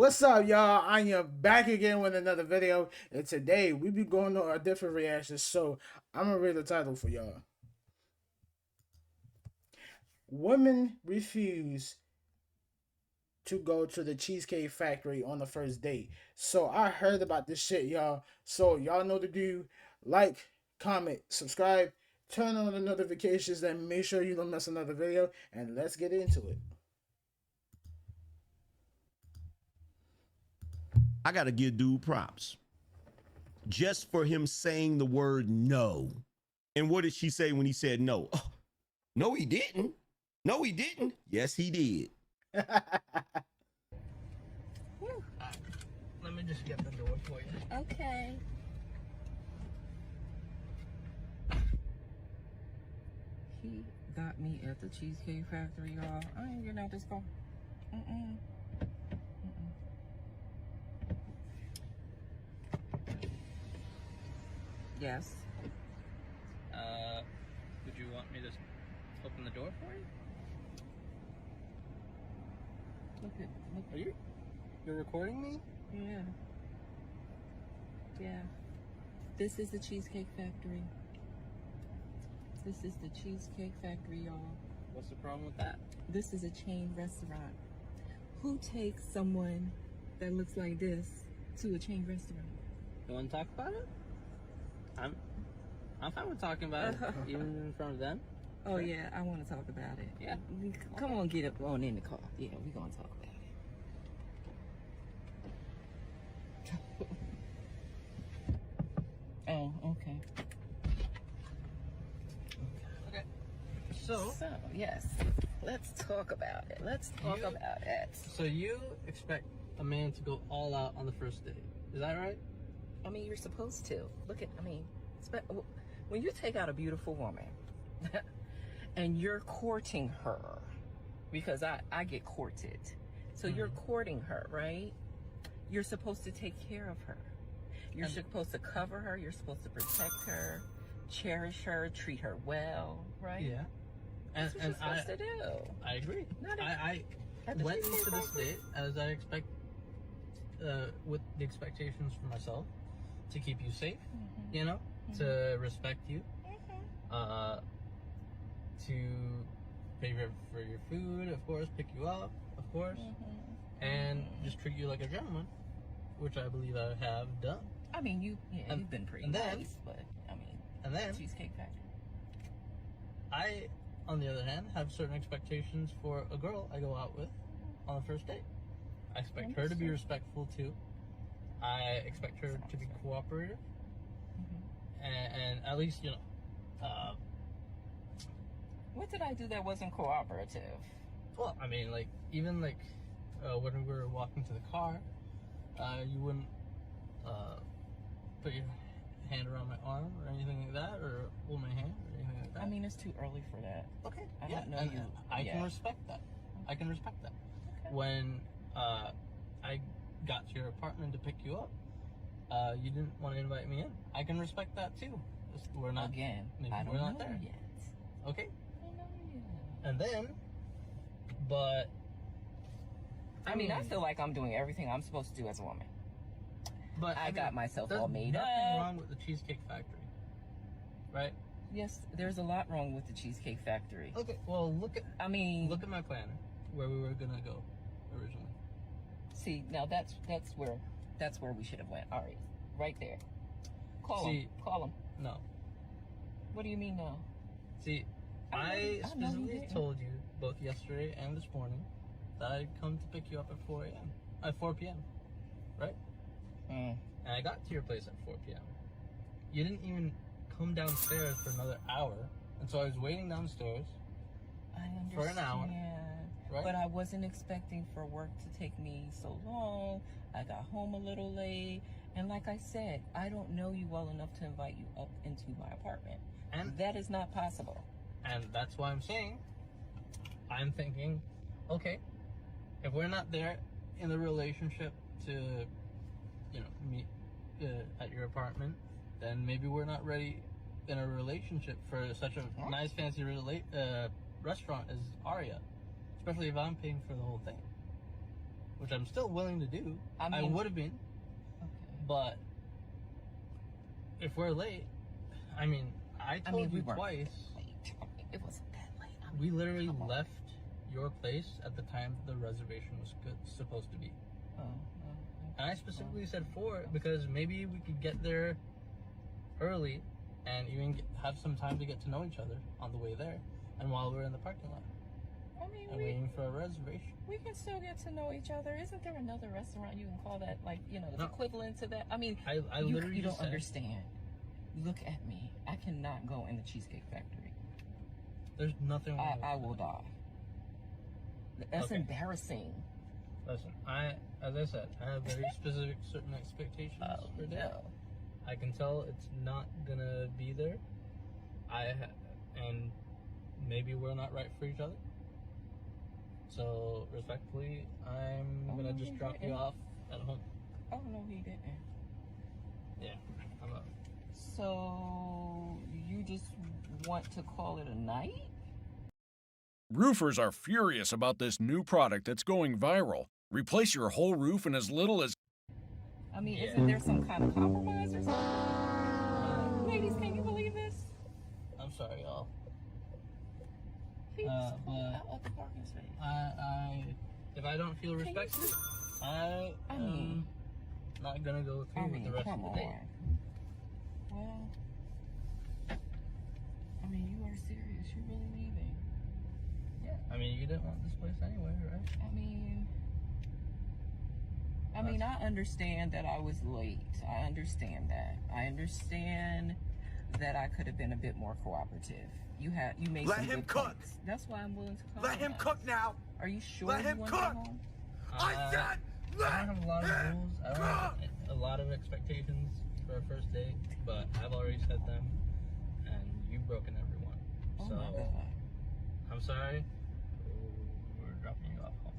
What's up, y'all? I am back again with another video, and today we be going on a different reaction. So I'm gonna read the title for y'all. Women refuse to go to the Cheesecake Factory on the first date. So I heard about this shit, y'all. So y'all know to do. Like, comment, subscribe, turn on the notifications, and make sure you don't miss another video. And let's get into it. I gotta give dude props just for him saying the word no. And what did she say when he said no? Oh, no, he didn't. No, he didn't. Yes, he did. Let me just get the door for you. Okay. He got me at the Cheesecake Factory, y'all. I ain't getting out this car. Mm-mm. Yes. Would you want me to open the door for you? Look. Are you're recording me? Yeah. Yeah. This is the Cheesecake Factory. This is the Cheesecake Factory, y'all. What's the problem with that? This is a chain restaurant. Who takes someone that looks like this to a chain restaurant? You want to talk about it? I'm fine with talking about it, even in front of them. Oh yeah, I want to talk about it. Yeah. Come on, get up on in the car. Yeah, we're gonna talk about it. Oh, okay. Okay. So Yes, let's talk about it. Let's talk about it. So you expect a man to go all out on the first date? Is that right? I mean, you're supposed to. When you take out a beautiful woman and you're courting her, because I get courted. So you're courting her, right? You're supposed to take care of her. You're supposed to cover her. You're supposed to protect her, cherish her, treat her well, right? Yeah. That's what you're supposed to do. I agree. I At the went Cheesecake into this Factory? date as I expect, with the expectations for myself, to keep you safe, you know, to respect you, to pay for your food, of course, pick you up, of course, and just treat you like a gentleman, which I believe I have done. I mean, you've been pretty nice, but I mean, and then Cheesecake Factory. I, on the other hand, have certain expectations for a girl I go out with on the first date. I expect her to be respectful too. I expect her to be cooperative, and at least, you know. What did I do that wasn't cooperative? Well, I mean, like, even like when we were walking to the car, you wouldn't put your hand around my arm or anything like that, or hold my hand or anything like that. I mean, it's too early for that. Okay. I Yeah, don't know and you. I can respect that. I can respect that. Okay. When I got to your apartment to pick you up, you didn't want to invite me in. I can respect that too. We're not Again. maybe I don't we're not know there yet. Okay. I don't know yet. And then, but I mean, I feel like I'm doing everything I'm supposed to do as a woman. But I got myself there's all made nothing up. wrong with the Cheesecake Factory, right? Yes, there's a lot wrong with the Cheesecake Factory. Okay. Well, look at my planner where we were gonna go originally. See, now that's where we should have went. All right there. Call him. No. What do you mean no? See, I specifically told you both yesterday and this morning that I'd come to pick you up at 4 p.m. Right? And I got to your place at 4 p.m. You didn't even come downstairs for another hour, and so I was waiting downstairs for an hour. Right? But I wasn't expecting for work to take me so long. I got home a little late, and like I said, I don't know you well enough to invite you up into my apartment, and that is not possible. And that's why I'm saying, I'm thinking, okay, if we're not there in the relationship to, you know, meet at your apartment, then maybe we're not ready in a relationship for such a nice fancy restaurant as Aria, especially if I'm paying for the whole thing. which I'm still willing to do. I would have been, but if we're late, I mean, I told you twice. Late. It wasn't that late. We literally left your place at the time the reservation was supposed to be. And I specifically said 4 because maybe we could get there early and even have some time to get to know each other on the way there and while we're in the parking lot. I mean, waiting for a reservation. We can still get to know each other. Isn't there another restaurant you can call that, like, you know, the equivalent to that? I mean, I literally you don't understand. Look at me. I cannot go in the Cheesecake Factory. There's nothing wrong with I will die. That's embarrassing. Listen, as I said, I have very specific certain expectations for that. No. I can tell it's not gonna be there. And maybe we're not right for each other. So respectfully, I'm gonna just drop you off at home. Oh no, he didn't. Yeah, I'm up. So you just want to call it a night? Roofers are furious about this new product that's going viral. Replace your whole roof in as little as... I mean, isn't there some kind of compromise or something? Ladies, can you believe this? I'm sorry, y'all. He was out of the parking space. If I don't feel respected, I am not gonna go through with the rest of the day. Well, I mean, you are serious. You're really leaving. Yeah. I mean, you didn't want this place anyway, right? I mean, I understand that I was late. I understand that. I understand that I could have been a bit more cooperative. You made Let some him good cook. points. That's why I'm willing to come. Let him cook now. Are you sure Let you him want to go cook. home? I said, I don't have a lot of rules. I don't have a lot of expectations for a first date, but I've already set them, and you've broken every one. Oh So, my God. I'm sorry. We're dropping you off home.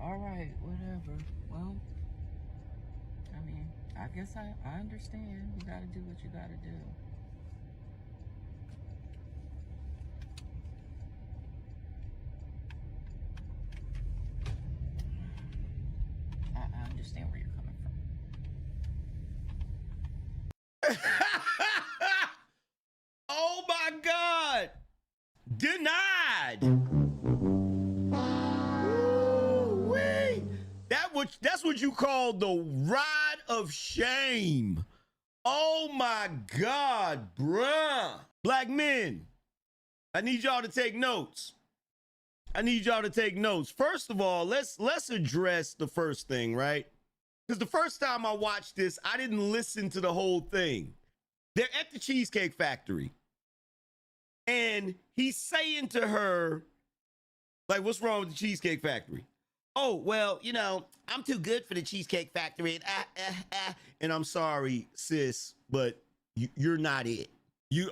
All right, whatever. Well, I mean, I guess I understand. You gotta do what you gotta do. I understand where you're coming from. Oh my God! Denied! Ooh-wee. That's what you call the rod of shame. Oh my God, bruh. Black men, I need y'all to take notes. First of all, let's address the first thing, right? Because the first time I watched this, I didn't listen to the whole thing. They're at the Cheesecake Factory. And he's saying to her, like, what's wrong with the Cheesecake Factory? Oh, well, you know, I'm too good for the Cheesecake Factory. And I'm sorry, sis, but you're not it.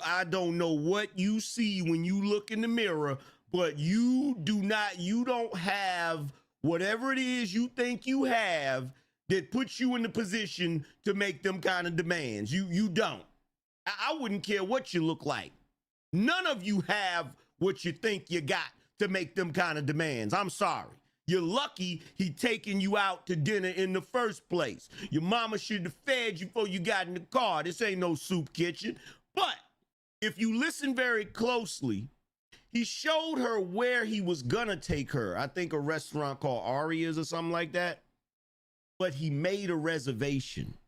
I don't know what you see when you look in the mirror, but you don't have whatever it is you think you have that puts you in the position to make them kind of demands. You don't. I wouldn't care what you look like. None of you have what you think you got to make them kind of demands. I'm sorry. You're lucky he taking you out to dinner in the first place. Your mama should have fed you before you got in the car. This ain't no soup kitchen. But if you listen very closely, he showed her where he was gonna take her. I think a restaurant called Aria's or something like that. But he made a reservation.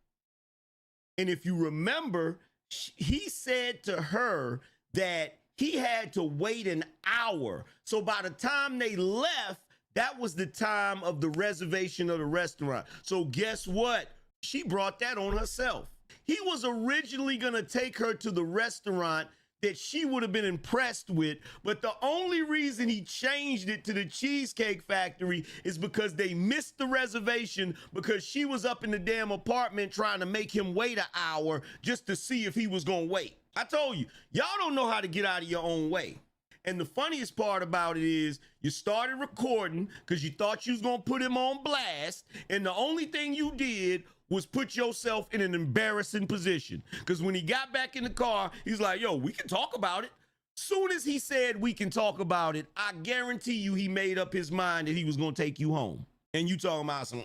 And if you remember, he said to her that he had to wait an hour. So by the time they left, that was the time of the reservation of the restaurant. So guess what? She brought that on herself. He was originally gonna take her to the restaurant that she would have been impressed with, but the only reason he changed it to the Cheesecake Factory is because they missed the reservation because she was up in the damn apartment trying to make him wait an hour just to see if he was gonna wait. I told you, y'all don't know how to get out of your own way. And the funniest part about it is you started recording because you thought you was gonna put him on blast, and the only thing you did was put yourself in an embarrassing position. Because when he got back in the car, he's like, yo, we can talk about it. Soon as he said we can talk about it, I guarantee you he made up his mind that he was gonna take you home. And you talking about some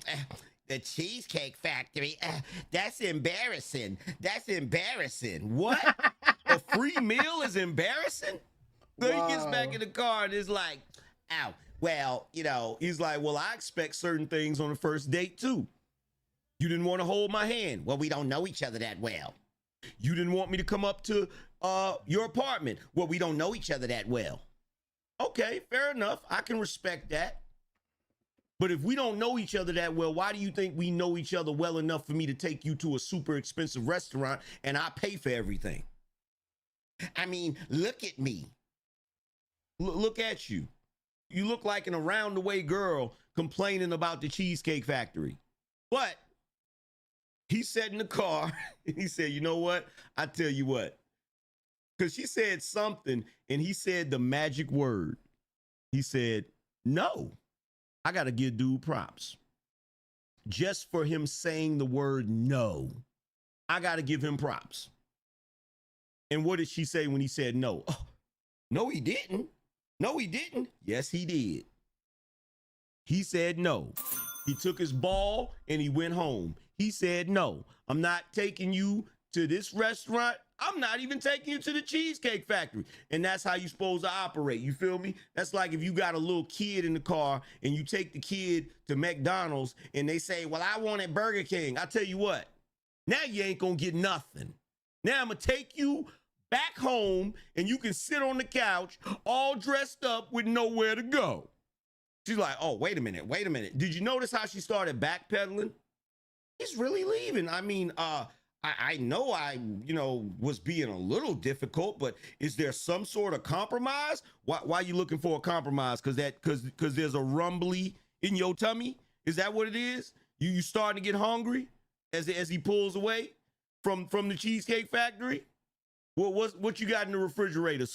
the Cheesecake Factory? That's embarrassing. That's embarrassing. What? A free meal is embarrassing? So he gets back in the car and is like, "Ow, well, you know," he's like, "Well, I expect certain things on the first date too. You didn't want to hold my hand. Well, we don't know each other that well. You didn't want me to come up to your apartment. Well, we don't know each other that well. Okay, fair enough. I can respect that. But if we don't know each other that well, why do you think we know each other well enough for me to take you to a super expensive restaurant and I pay for everything? I mean, look at me. Look at you. You look like an around the way girl complaining about the Cheesecake Factory. But he sat in the car and he said, you know what? I tell you what. Because she said something and he said the magic word. He said, no. I got to give dude props. Just for him saying the word no, I got to give him props. And what did she say when he said no? Oh, no, he didn't. No, he didn't. Yes, he did. He said no. He took his ball and he went home. He said, no, I'm not taking you to this restaurant. I'm not even taking you to the Cheesecake Factory. And that's how you're supposed to operate. You feel me? That's like if you got a little kid in the car and you take the kid to McDonald's and they say, well, I wanted Burger King. I tell you what, now you ain't gonna get nothing. Now I'm gonna take you back home and you can sit on the couch all dressed up with nowhere to go. She's like, oh, wait a minute. Did you notice how she started backpedaling? He's really leaving. I mean, I know I, was being a little difficult, but is there some sort of compromise? Why are you looking for a compromise? Because there's a rumbly in your tummy? Is that what it is? You starting to get hungry as he pulls away from the Cheesecake Factory? What you got in the refrigerator?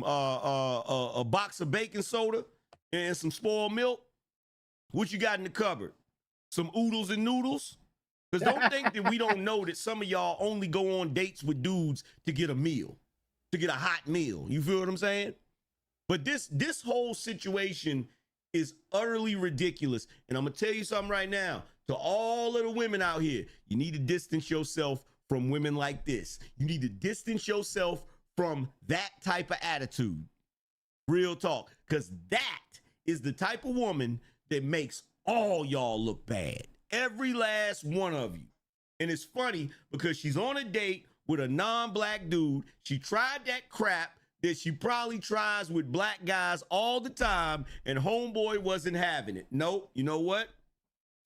A box of baking soda and some spoiled milk? What you got in the cupboard? Some oodles and noodles? Because don't think that we don't know that some of y'all only go on dates with dudes to get a meal, to get a hot meal. You feel what I'm saying? But this whole situation is utterly ridiculous. And I'm going to tell you something right now. To all of the women out here, you need to distance yourself from women like this. You need to distance yourself from that type of attitude. Real talk. Because that is the type of woman that makes all y'all look bad. Every last one of you. And it's funny because she's on a date with a non-black dude. She tried that crap that she probably tries with black guys all the time, and homeboy wasn't having it. Nope. You know what?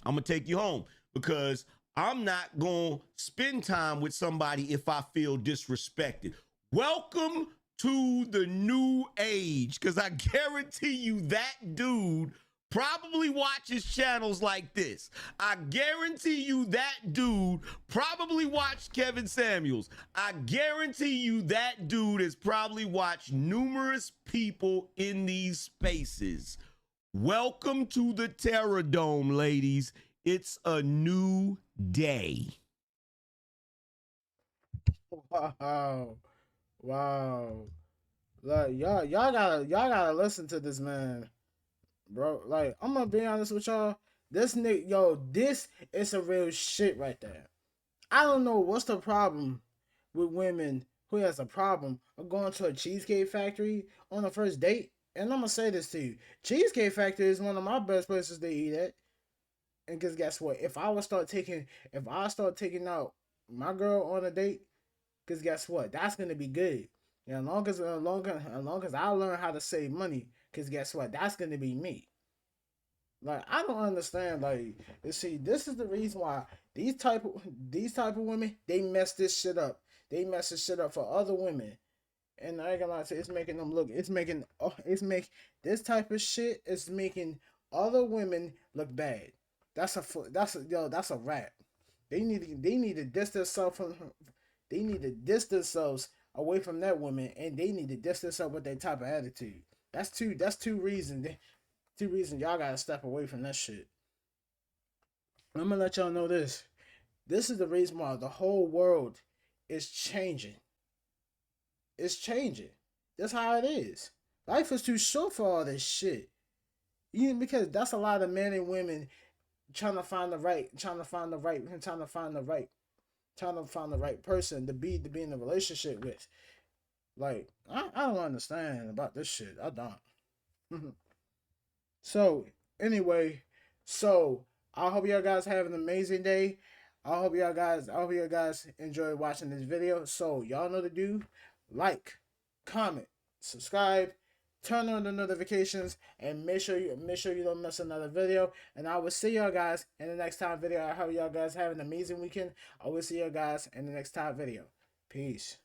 I'm going to take you home because I'm not going to spend time with somebody if I feel disrespected. Welcome to the new age, because I guarantee you that dude probably watches channels like this. I guarantee you that dude probably watched Kevin Samuels. I guarantee you that dude has probably watched numerous people in these spaces. Welcome to the Terror Dome, ladies. It's a new day. Wow. Like y'all gotta listen to this man. Bro, like, I'm gonna be honest with y'all. This nigga, this is a real shit right there. I don't know what's the problem with women who has a problem of going to a Cheesecake Factory on the first date. And I'm gonna say this to you: Cheesecake Factory is one of my best places to eat at. And cause guess what? If I start taking out my girl on a date, cause guess what? That's gonna be good. And as long as I learn how to save money, cause guess what? That's gonna be me. Like, I don't understand. Like, you see, this is the reason why these type of women, they mess this shit up. They mess this shit up for other women. And I ain't gonna lie to you, it's making them look. This type of shit is making other women look bad. That's a wrap. They need to distance themselves from. They need to distance themselves away from that woman, and they need to distance themselves with that type of attitude. That's two reasons. Two reasons y'all gotta step away from that shit. I'm gonna let y'all know this. This is the reason why the whole world is changing. It's changing. That's how it is. Life is too short for all this shit. Because that's a lot of men and women trying to find the right, person to be in a relationship with. Like, I don't understand about this shit. I don't. So anyway, so I hope y'all guys have an amazing day. I hope y'all guys enjoy watching this video. So y'all know to do, like, comment, subscribe, turn on the notifications, and make sure you don't miss another video. And I will see y'all guys in the next time video. I hope y'all guys have an amazing weekend. I will see y'all guys in the next time video. Peace.